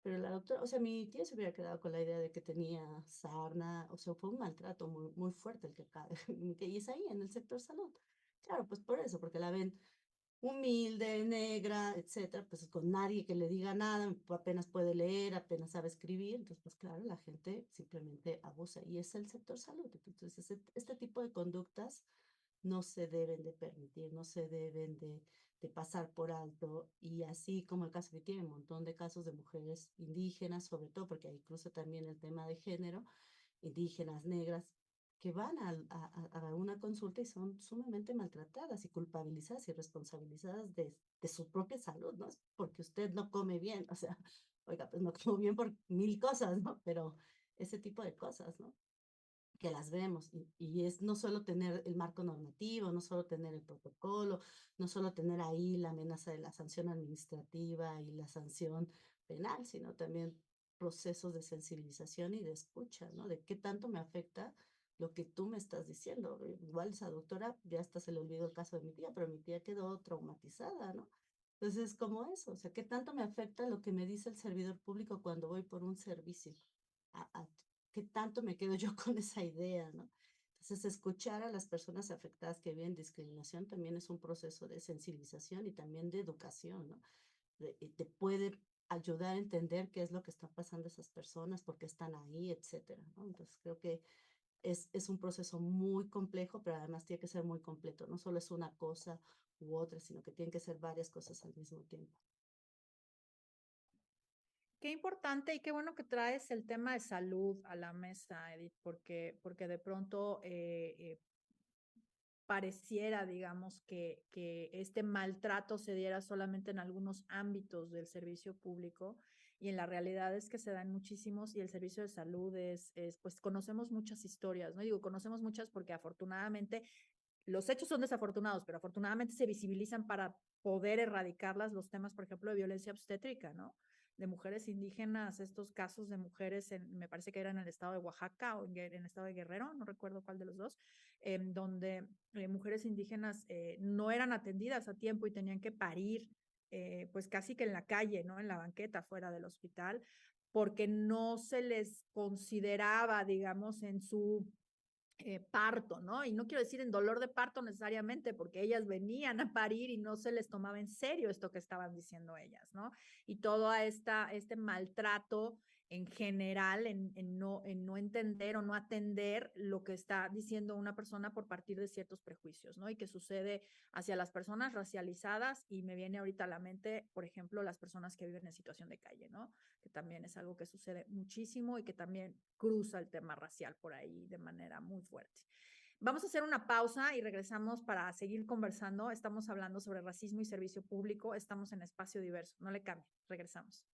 Pero la doctora, o sea, mi tía se hubiera quedado con la idea de que tenía sarna, o sea, fue un maltrato muy fuerte el que cae, y es ahí, en el sector salud. Claro, pues por eso, porque la ven humilde, negra, etcétera, pues con nadie que le diga nada, apenas puede leer, apenas sabe escribir, entonces, pues claro, la gente simplemente abusa, y es el sector salud. Entonces, este tipo de conductas no se deben de permitir, no se deben de pasar por alto, y así como el caso que tiene un montón de casos de mujeres indígenas, sobre todo porque ahí cruza también el tema de género, indígenas, negras, que van a una consulta y son sumamente maltratadas y culpabilizadas y responsabilizadas de su propia salud, ¿no? Es porque usted no come bien, o sea, oiga, pues no como bien por mil cosas, ¿no? Pero ese tipo de cosas, ¿no? Que las vemos y es no solo tener el marco normativo, no solo tener el protocolo, no solo tener ahí la amenaza de la sanción administrativa y la sanción penal, sino también procesos de sensibilización y de escucha, ¿no? De qué tanto me afecta lo que tú me estás diciendo. Igual esa doctora, ya hasta se le olvidó el caso de mi tía, pero mi tía quedó traumatizada, ¿no? Entonces es como eso, o sea, ¿qué tanto me afecta lo que me dice el servidor público cuando voy por un servicio? A ¿Qué tanto me quedo yo con esa idea, no? Entonces, escuchar a las personas afectadas que viven discriminación también es un proceso de sensibilización y también de educación, ¿no? Te puede ayudar a entender qué es lo que está pasando a esas personas, por qué están ahí, etcétera, ¿no? Entonces, creo que es un proceso muy complejo, pero además tiene que ser muy completo. No solo es una cosa u otra, sino que tienen que ser varias cosas al mismo tiempo. Qué importante y qué bueno que traes el tema de salud a la mesa, Edith, porque de pronto pareciera, digamos, que este maltrato se diera solamente en algunos ámbitos del servicio público y en la realidad es que se dan muchísimos y el servicio de salud pues conocemos muchas historias, ¿no? Digo, conocemos muchas porque afortunadamente los hechos son desafortunados, pero afortunadamente se visibilizan para poder erradicarlas los temas, por ejemplo, de violencia obstétrica, ¿no? De mujeres indígenas, estos casos de mujeres, me parece que era en el estado de Oaxaca o en el estado de Guerrero, no recuerdo cuál de los dos, donde mujeres indígenas no eran atendidas a tiempo y tenían que parir, pues casi que en la calle, ¿no? En la banqueta fuera del hospital, porque no se les consideraba, digamos, en su parto, ¿no? Y no quiero decir en dolor de parto necesariamente, porque ellas venían a parir y no se les tomaba en serio esto que estaban diciendo ellas, ¿no? Y todo este maltrato en general, en no entender o no atender lo que está diciendo una persona por partir de ciertos prejuicios, ¿no? Y que sucede hacia las personas racializadas y me viene ahorita a la mente, por ejemplo, las personas que viven en situación de calle, ¿no? Que también es algo que sucede muchísimo y que también cruza el tema racial por ahí de manera muy fuerte. Vamos a hacer una pausa y regresamos para seguir conversando. Estamos hablando sobre racismo y servicio público. Estamos en Espacio Diverso. No le cambie. Regresamos.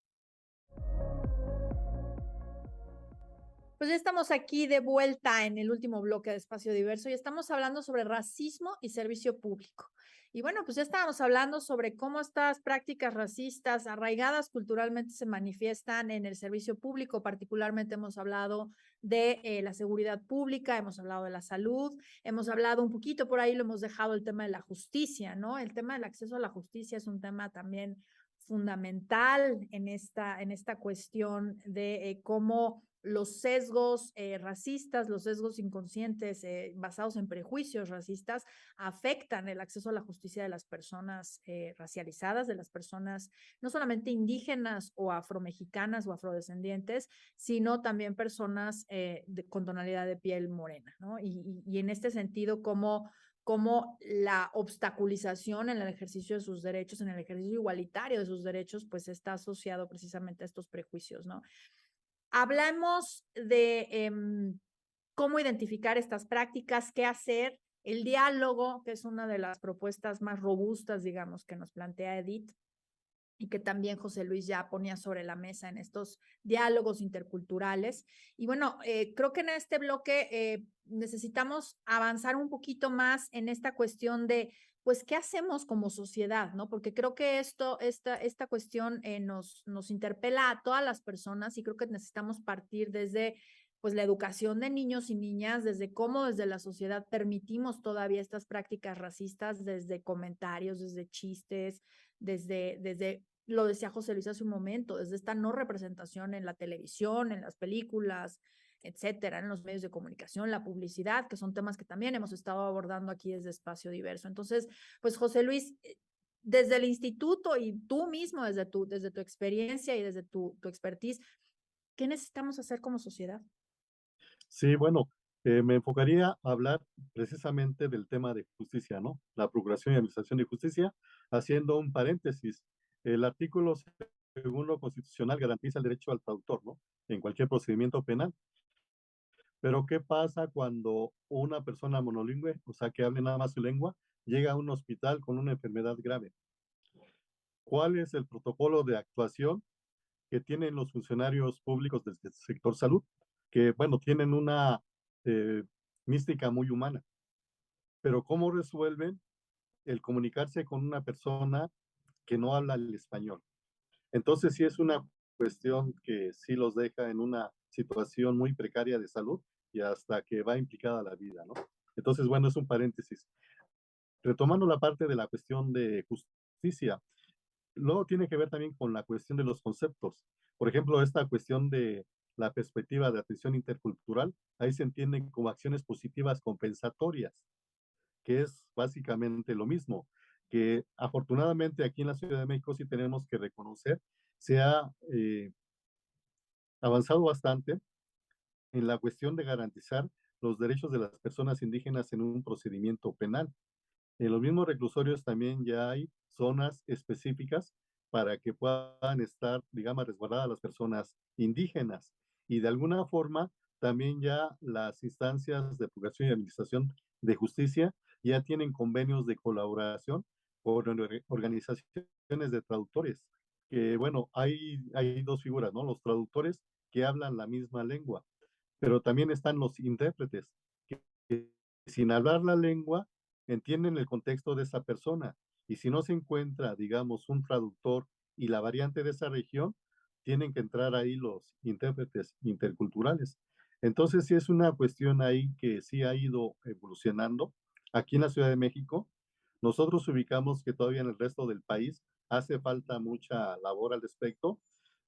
Pues ya estamos aquí de vuelta en el último bloque de Espacio Diverso y estamos hablando sobre racismo y servicio público. Y bueno, pues ya estábamos hablando sobre cómo estas prácticas racistas arraigadas culturalmente se manifiestan en el servicio público. Particularmente hemos hablado de la seguridad pública, hemos hablado de la salud, hemos hablado un poquito por ahí, lo hemos dejado el tema de la justicia, ¿no? El tema del acceso a la justicia es un tema también fundamental en esta cuestión de cómo los sesgos racistas, los sesgos inconscientes basados en prejuicios racistas afectan el acceso a la justicia de las personas racializadas, de las personas no solamente indígenas o afromexicanas o afrodescendientes, sino también personas con tonalidad de piel morena, ¿no? Y en este sentido, como la obstaculización en el ejercicio de sus derechos, en el ejercicio igualitario de sus derechos, pues está asociado precisamente a estos prejuicios, ¿no? Hablamos de cómo identificar estas prácticas, qué hacer, el diálogo, que es una de las propuestas más robustas, digamos, que nos plantea Edith, y que también José Luis ya ponía sobre la mesa en estos diálogos interculturales. Y bueno, creo que en este bloque necesitamos avanzar un poquito más en esta cuestión de, pues, ¿qué hacemos como sociedad? ¿No? Porque creo que esta cuestión nos interpela a todas las personas y creo que necesitamos partir desde pues la educación de niños y niñas, desde cómo desde la sociedad permitimos todavía estas prácticas racistas, desde comentarios, desde chistes, desde lo decía José Luis hace un momento, desde esta no representación en la televisión, en las películas, etcétera, en los medios de comunicación, la publicidad, que son temas que también hemos estado abordando aquí desde Espacio Diverso. Entonces, pues José Luis, desde el instituto y tú mismo, desde tu experiencia y desde tu expertise, ¿qué necesitamos hacer como sociedad? Sí, bueno, me enfocaría a hablar precisamente del tema de justicia, ¿no? La Procuración y Administración de Justicia, haciendo un paréntesis. El artículo segundo constitucional garantiza el derecho al traductor, ¿no? En cualquier procedimiento penal. Pero ¿qué pasa cuando una persona monolingüe, o sea, que hable nada más su lengua, llega a un hospital con una enfermedad grave? ¿Cuál es el protocolo de actuación que tienen los funcionarios públicos del sector salud? Que, bueno, tienen una eh, mística muy humana, pero ¿cómo resuelven el comunicarse con una persona que no habla el español? Entonces, sí es una cuestión que sí los deja en una situación muy precaria de salud y hasta que va implicada la vida, ¿no? Entonces, bueno, es un paréntesis. Retomando la parte de la cuestión de justicia, luego tiene que ver también con la cuestión de los conceptos. Por ejemplo, esta cuestión de la perspectiva de atención intercultural, ahí se entienden como acciones positivas compensatorias, que es básicamente lo mismo, que afortunadamente aquí en la Ciudad de México sí tenemos que reconocer, se ha avanzado bastante en la cuestión de garantizar los derechos de las personas indígenas en un procedimiento penal. En los mismos reclusorios también ya hay zonas específicas para que puedan estar, digamos, resguardadas las personas indígenas. Y de alguna forma, también ya las instancias de procuración y administración de justicia ya tienen convenios de colaboración con organizaciones de traductores. Que bueno, hay dos figuras, ¿no? Los traductores que hablan la misma lengua, pero también están los intérpretes, que sin hablar la lengua entienden el contexto de esa persona. Y si no se encuentra, digamos, un traductor y la variante de esa región, tienen que entrar ahí los intérpretes interculturales. Entonces, sí es una cuestión ahí que sí ha ido evolucionando. Aquí en la Ciudad de México, nosotros ubicamos que todavía en el resto del país hace falta mucha labor al respecto,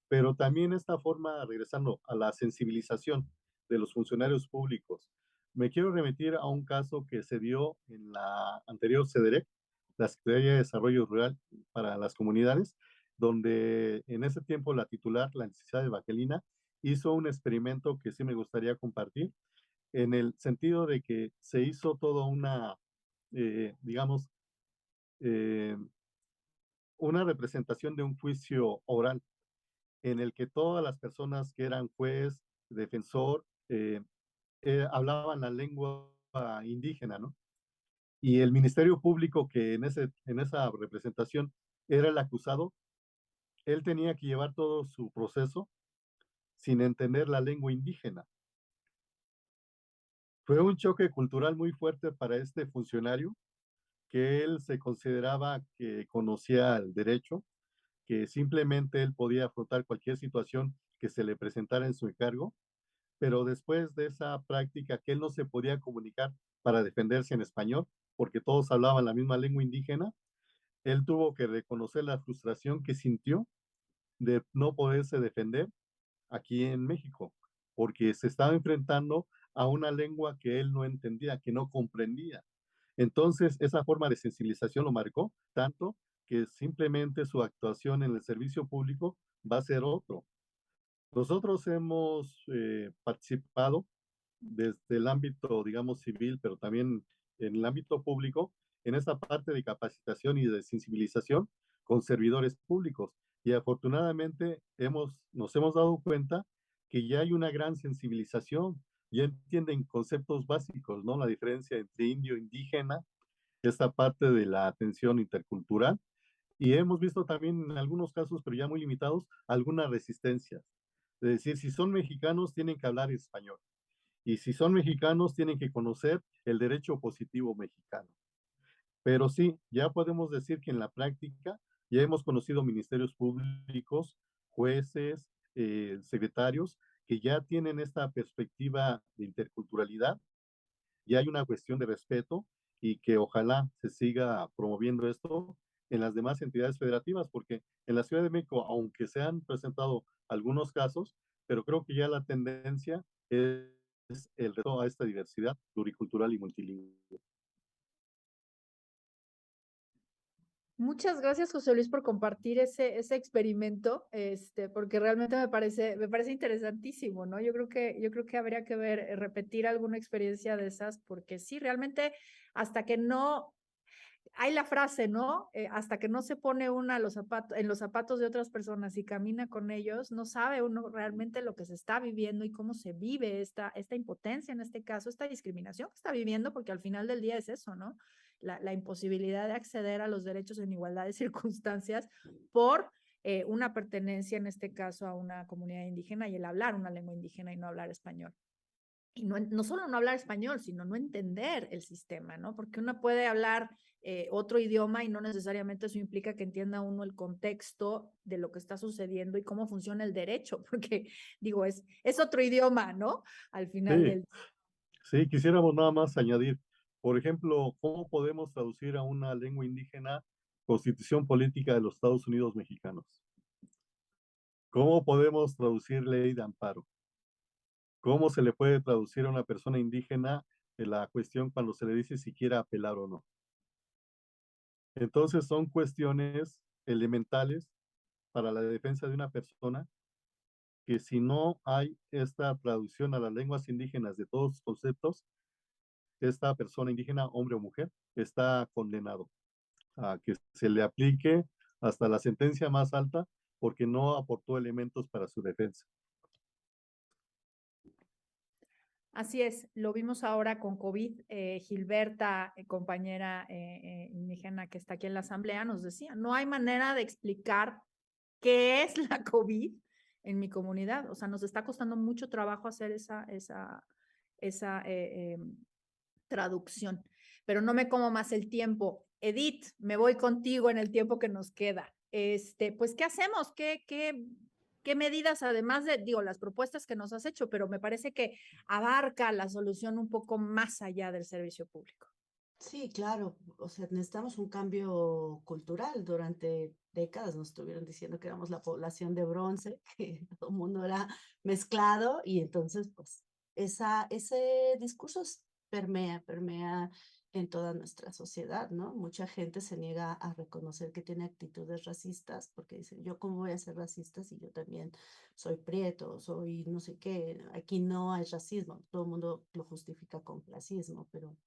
pero también esta forma, regresando a la sensibilización de los funcionarios públicos, me quiero remitir a un caso que se dio en la anterior CEDEREC, la Secretaría de Desarrollo Rural para las Comunidades, donde en ese tiempo la titular, la licenciada Evangelina, hizo un experimento que sí me gustaría compartir, en el sentido de que se hizo toda una, digamos, eh, una representación de un juicio oral en el que todas las personas que eran juez, defensor, hablaban la lengua indígena, ¿no? Y el Ministerio Público, que en esa representación era el acusado, él tenía que llevar todo su proceso sin entender la lengua indígena. Fue un choque cultural muy fuerte para este funcionario, que él se consideraba que conocía el derecho, que simplemente él podía afrontar cualquier situación que se le presentara en su encargo, pero después de esa práctica que él no se podía comunicar para defenderse en español, porque todos hablaban la misma lengua indígena, él tuvo que reconocer la frustración que sintió de no poderse defender aquí en México. porque se estaba enfrentando a una lengua que él no entendía, que no comprendía. Entonces, esa forma de sensibilización lo marcó tanto que simplemente su actuación en el servicio público va a ser otro. Nosotros hemos participado desde el ámbito, digamos, civil, pero también en el ámbito público, en esta parte de capacitación y de sensibilización con servidores públicos. Y afortunadamente nos hemos dado cuenta que ya hay una gran sensibilización, ya entienden conceptos básicos, ¿no? La diferencia entre indio e indígena, esta parte de la atención intercultural. Y hemos visto también en algunos casos, pero ya muy limitados, algunas resistencias. Es decir, si son mexicanos, tienen que hablar español. Y si son mexicanos, tienen que conocer el derecho positivo mexicano. Pero sí, ya podemos decir que en la práctica ya hemos conocido ministerios públicos, jueces, secretarios, que ya tienen esta perspectiva de interculturalidad, y hay una cuestión de respeto y que ojalá se siga promoviendo esto en las demás entidades federativas, porque en la Ciudad de México, aunque se han presentado algunos casos, pero creo que ya la tendencia es el reto a esta diversidad pluricultural y multilingüe. Muchas gracias, José Luis, por compartir ese experimento, porque realmente me parece interesantísimo, ¿no? Yo creo que habría que ver, repetir alguna experiencia de esas, porque sí, realmente, hasta que no, hay la frase, ¿no? Hasta que no se pone una en los zapatos de otras personas y camina con ellos, no sabe uno realmente lo que se está viviendo y cómo se vive esta impotencia, en este caso, esta discriminación que está viviendo, porque al final del día es eso, ¿no? La imposibilidad de acceder a los derechos en igualdad de circunstancias por una pertenencia, en este caso, a una comunidad indígena y el hablar una lengua indígena y no hablar español. Y no solo no hablar español, sino no entender el sistema, ¿no? Porque uno puede hablar otro idioma y no necesariamente eso implica que entienda uno el contexto de lo que está sucediendo y cómo funciona el derecho, porque digo, es otro idioma, ¿no? Al final Sí, del... sí, quisiéramos nada más añadir, por ejemplo, ¿cómo podemos traducir a una lengua indígena Constitución Política de los Estados Unidos Mexicanos? ¿Cómo podemos traducir ley de amparo? ¿Cómo se le puede traducir a una persona indígena la cuestión cuando se le dice si quiere apelar o no? Entonces son cuestiones elementales para la defensa de una persona que si no hay esta traducción a las lenguas indígenas de todos los conceptos, esta persona indígena, hombre o mujer, está condenado a que se le aplique hasta la sentencia más alta porque no aportó elementos para su defensa. Así es, lo vimos ahora con COVID. Gilberta, compañera indígena que está aquí en la asamblea, nos decía, no hay manera de explicar qué es la COVID en mi comunidad. O sea, nos está costando mucho trabajo hacer esa traducción, pero no me como más el tiempo. Edith, me voy contigo en el tiempo que nos queda. Pues, ¿qué hacemos? ¿Qué medidas, además de, digo, las propuestas que nos has hecho, pero me parece que abarca la solución un poco más allá del servicio público? Sí, claro, o sea, necesitamos un cambio cultural. Durante décadas nos estuvieron diciendo que éramos la población de bronce, que todo el mundo era mezclado y entonces, pues, ese discurso permea en toda nuestra sociedad, ¿no? Mucha gente se niega a reconocer que tiene actitudes racistas porque dicen, yo cómo voy a ser racista si yo también soy prieto, soy no sé qué, aquí no hay racismo, todo el mundo lo justifica con clasismo, pero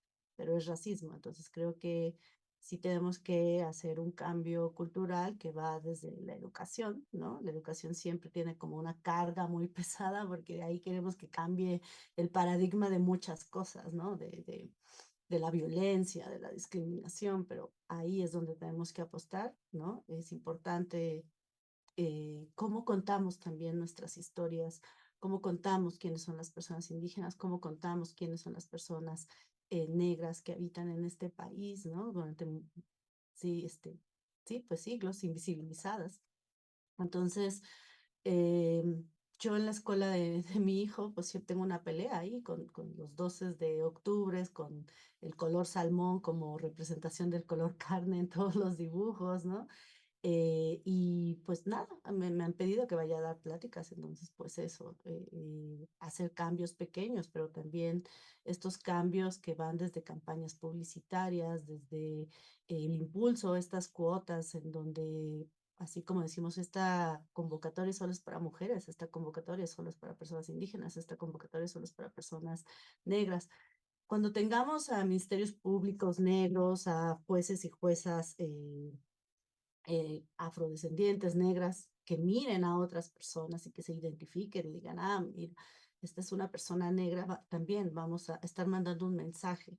es racismo. Entonces creo que sí tenemos que hacer un cambio cultural que va desde la educación, ¿no? La educación siempre tiene como una carga muy pesada porque ahí queremos que cambie el paradigma de muchas cosas, ¿no? De la violencia, de la discriminación, pero ahí es donde tenemos que apostar, ¿no? Es importante cómo contamos también nuestras historias, cómo contamos quiénes son las personas indígenas, cómo contamos quiénes son las personas negras que habitan en este país, ¿no? Durante, sí, sí, pues siglos invisibilizadas. Entonces, eh, yo en la escuela de mi hijo, pues sí tengo una pelea ahí con los 12 de octubre, con el color salmón como representación del color carne en todos los dibujos, ¿no? Y pues nada, me han pedido que vaya a dar pláticas, entonces pues eso, hacer cambios pequeños, pero también estos cambios que van desde campañas publicitarias, desde el impulso, estas cuotas en donde, así como decimos, esta convocatoria solo es para mujeres, esta convocatoria solo es para personas indígenas, esta convocatoria solo es para personas negras. Cuando tengamos a ministerios públicos negros, a jueces y juezas afrodescendientes, negras, que miren a otras personas y que se identifiquen y digan, ah, mira, esta es una persona negra, también vamos a estar mandando un mensaje.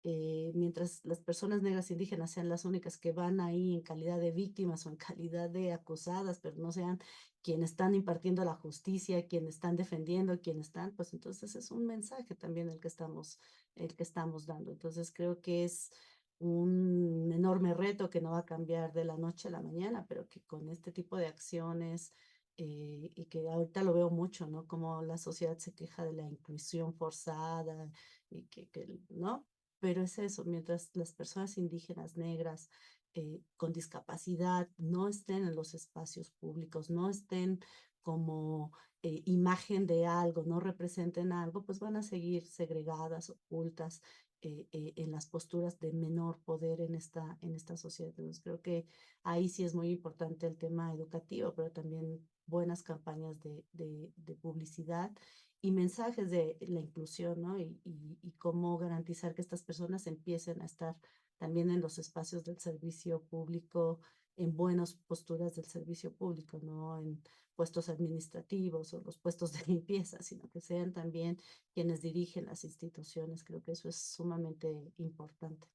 Mientras las personas negras indígenas sean las únicas que van ahí en calidad de víctimas o en calidad de acusadas, pero no sean quienes están impartiendo la justicia, quienes están defendiendo, quienes están, pues entonces es un mensaje también el que estamos dando. Entonces creo que es un enorme reto que no va a cambiar de la noche a la mañana, pero que con este tipo de acciones, y que ahorita lo veo mucho, ¿no? Como la sociedad se queja de la inclusión forzada y ¿no? Pero es eso, mientras las personas indígenas, negras, con discapacidad no estén en los espacios públicos, no estén como imagen de algo, no representen algo, pues van a seguir segregadas, ocultas, en las posturas de menor poder en esta sociedad. Entonces, creo que ahí sí es muy importante el tema educativo, pero también buenas campañas de publicidad y mensajes de la inclusión, ¿no? Y cómo garantizar que estas personas empiecen a estar también en los espacios del servicio público, en buenas posturas del servicio público, no en puestos administrativos o los puestos de limpieza, sino que sean también quienes dirigen las instituciones. Creo que eso es sumamente importante.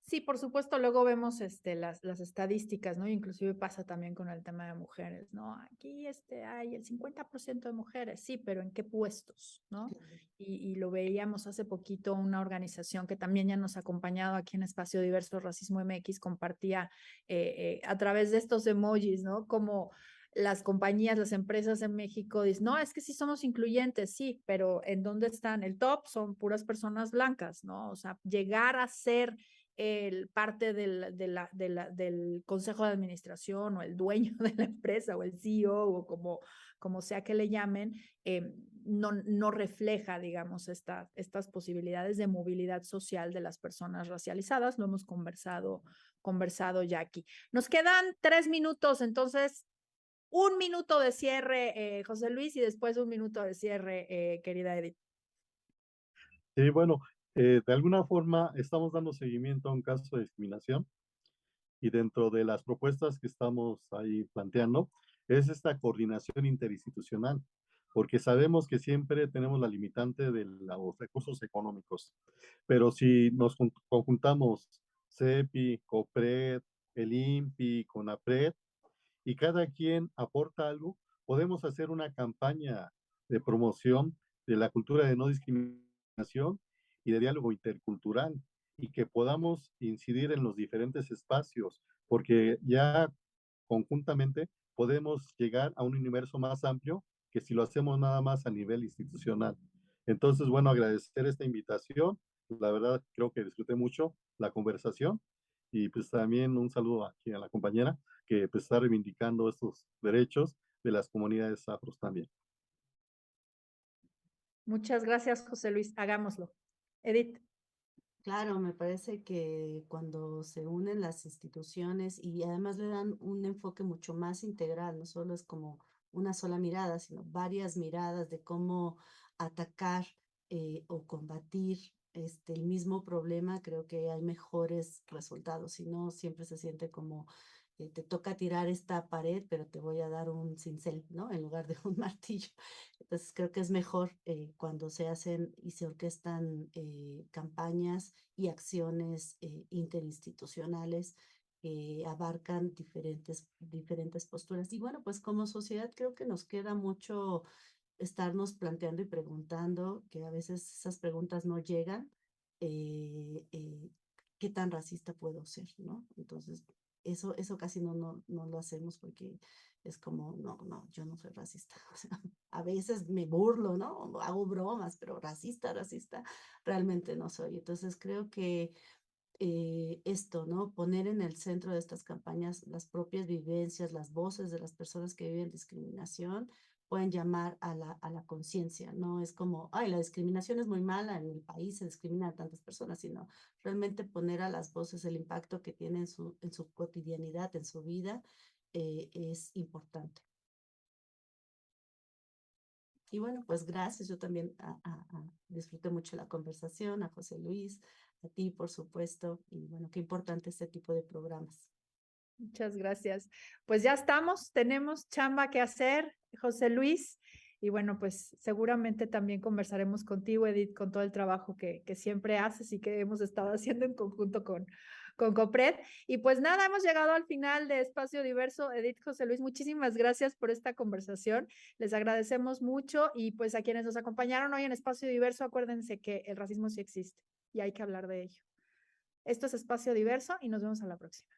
Sí, por supuesto, luego vemos las estadísticas, ¿no? Inclusive pasa también con el tema de mujeres, ¿no? Aquí hay el 50% de mujeres, sí, pero ¿en qué puestos, no? Y lo veíamos hace poquito, una organización que también ya nos ha acompañado aquí en Espacio Diverso Racismo MX, compartía a través de estos emojis, ¿no? Como las compañías, las empresas en México dicen, no, es que sí somos incluyentes, sí, pero ¿en dónde están? El top son puras personas blancas, ¿no? O sea, llegar a ser parte del consejo de administración o el dueño de la empresa o el CEO o como sea que le llamen, no refleja, digamos, estas posibilidades de movilidad social de las personas racializadas. Lo hemos conversado ya aquí. Nos quedan 3 minutos, entonces 1 minuto de cierre, José Luis, y después 1 minuto de cierre, querida Edith. Sí, bueno, de alguna forma estamos dando seguimiento a un caso de discriminación y dentro de las propuestas que estamos ahí planteando es esta coordinación interinstitucional, porque sabemos que siempre tenemos la limitante de los recursos económicos, pero si nos conjuntamos CEPI, COPRED, el INPI, CONAPRED, y cada quien aporta algo, podemos hacer una campaña de promoción de la cultura de no discriminación y de diálogo intercultural y que podamos incidir en los diferentes espacios, porque ya conjuntamente podemos llegar a un universo más amplio que si lo hacemos nada más a nivel institucional. Entonces, bueno, agradecer esta invitación. La verdad, creo que disfruté mucho la conversación y pues también un saludo aquí a la compañera que pues, está reivindicando estos derechos de las comunidades afros también. Muchas gracias, José Luis. Hagámoslo. Edith. Claro, me parece que cuando se unen las instituciones y además le dan un enfoque mucho más integral, no solo es como una sola mirada, sino varias miradas de cómo atacar o combatir el mismo problema, creo que hay mejores resultados. Si no, siempre se siente como te toca tirar esta pared, pero te voy a dar un cincel, ¿no? En lugar de un martillo. Entonces creo que es mejor cuando se hacen y se orquestan campañas y acciones interinstitucionales que abarcan diferentes posturas. Y bueno, pues como sociedad creo que nos queda mucho estarnos planteando y preguntando, que a veces esas preguntas no llegan, ¿qué tan racista puedo ser? ¿No? Entonces, eso casi no lo hacemos porque es como, no, yo no soy racista. O sea, a veces me burlo, ¿no? Hago bromas, pero racista realmente no soy. Entonces, creo que esto, ¿no? Poner en el centro de estas campañas las propias vivencias, las voces de las personas que viven discriminación, pueden llamar a la conciencia, no es como, ay, la discriminación es muy mala, en el país se discrimina a tantas personas, sino realmente poner a las voces el impacto que tienen en su cotidianidad, en su vida, es importante. Y bueno, pues gracias, yo también disfruté mucho la conversación, a José Luis, a ti, por supuesto, y bueno, qué importante este tipo de programas. Muchas gracias. Pues ya estamos, tenemos chamba que hacer, José Luis, y bueno, pues seguramente también conversaremos contigo, Edith, con todo el trabajo que siempre haces y que hemos estado haciendo en conjunto con COPRED. Y pues nada, hemos llegado al final de Espacio Diverso. Edith, José Luis, muchísimas gracias por esta conversación. Les agradecemos mucho y pues a quienes nos acompañaron hoy en Espacio Diverso, acuérdense que el racismo sí existe y hay que hablar de ello. Esto es Espacio Diverso y nos vemos a la próxima.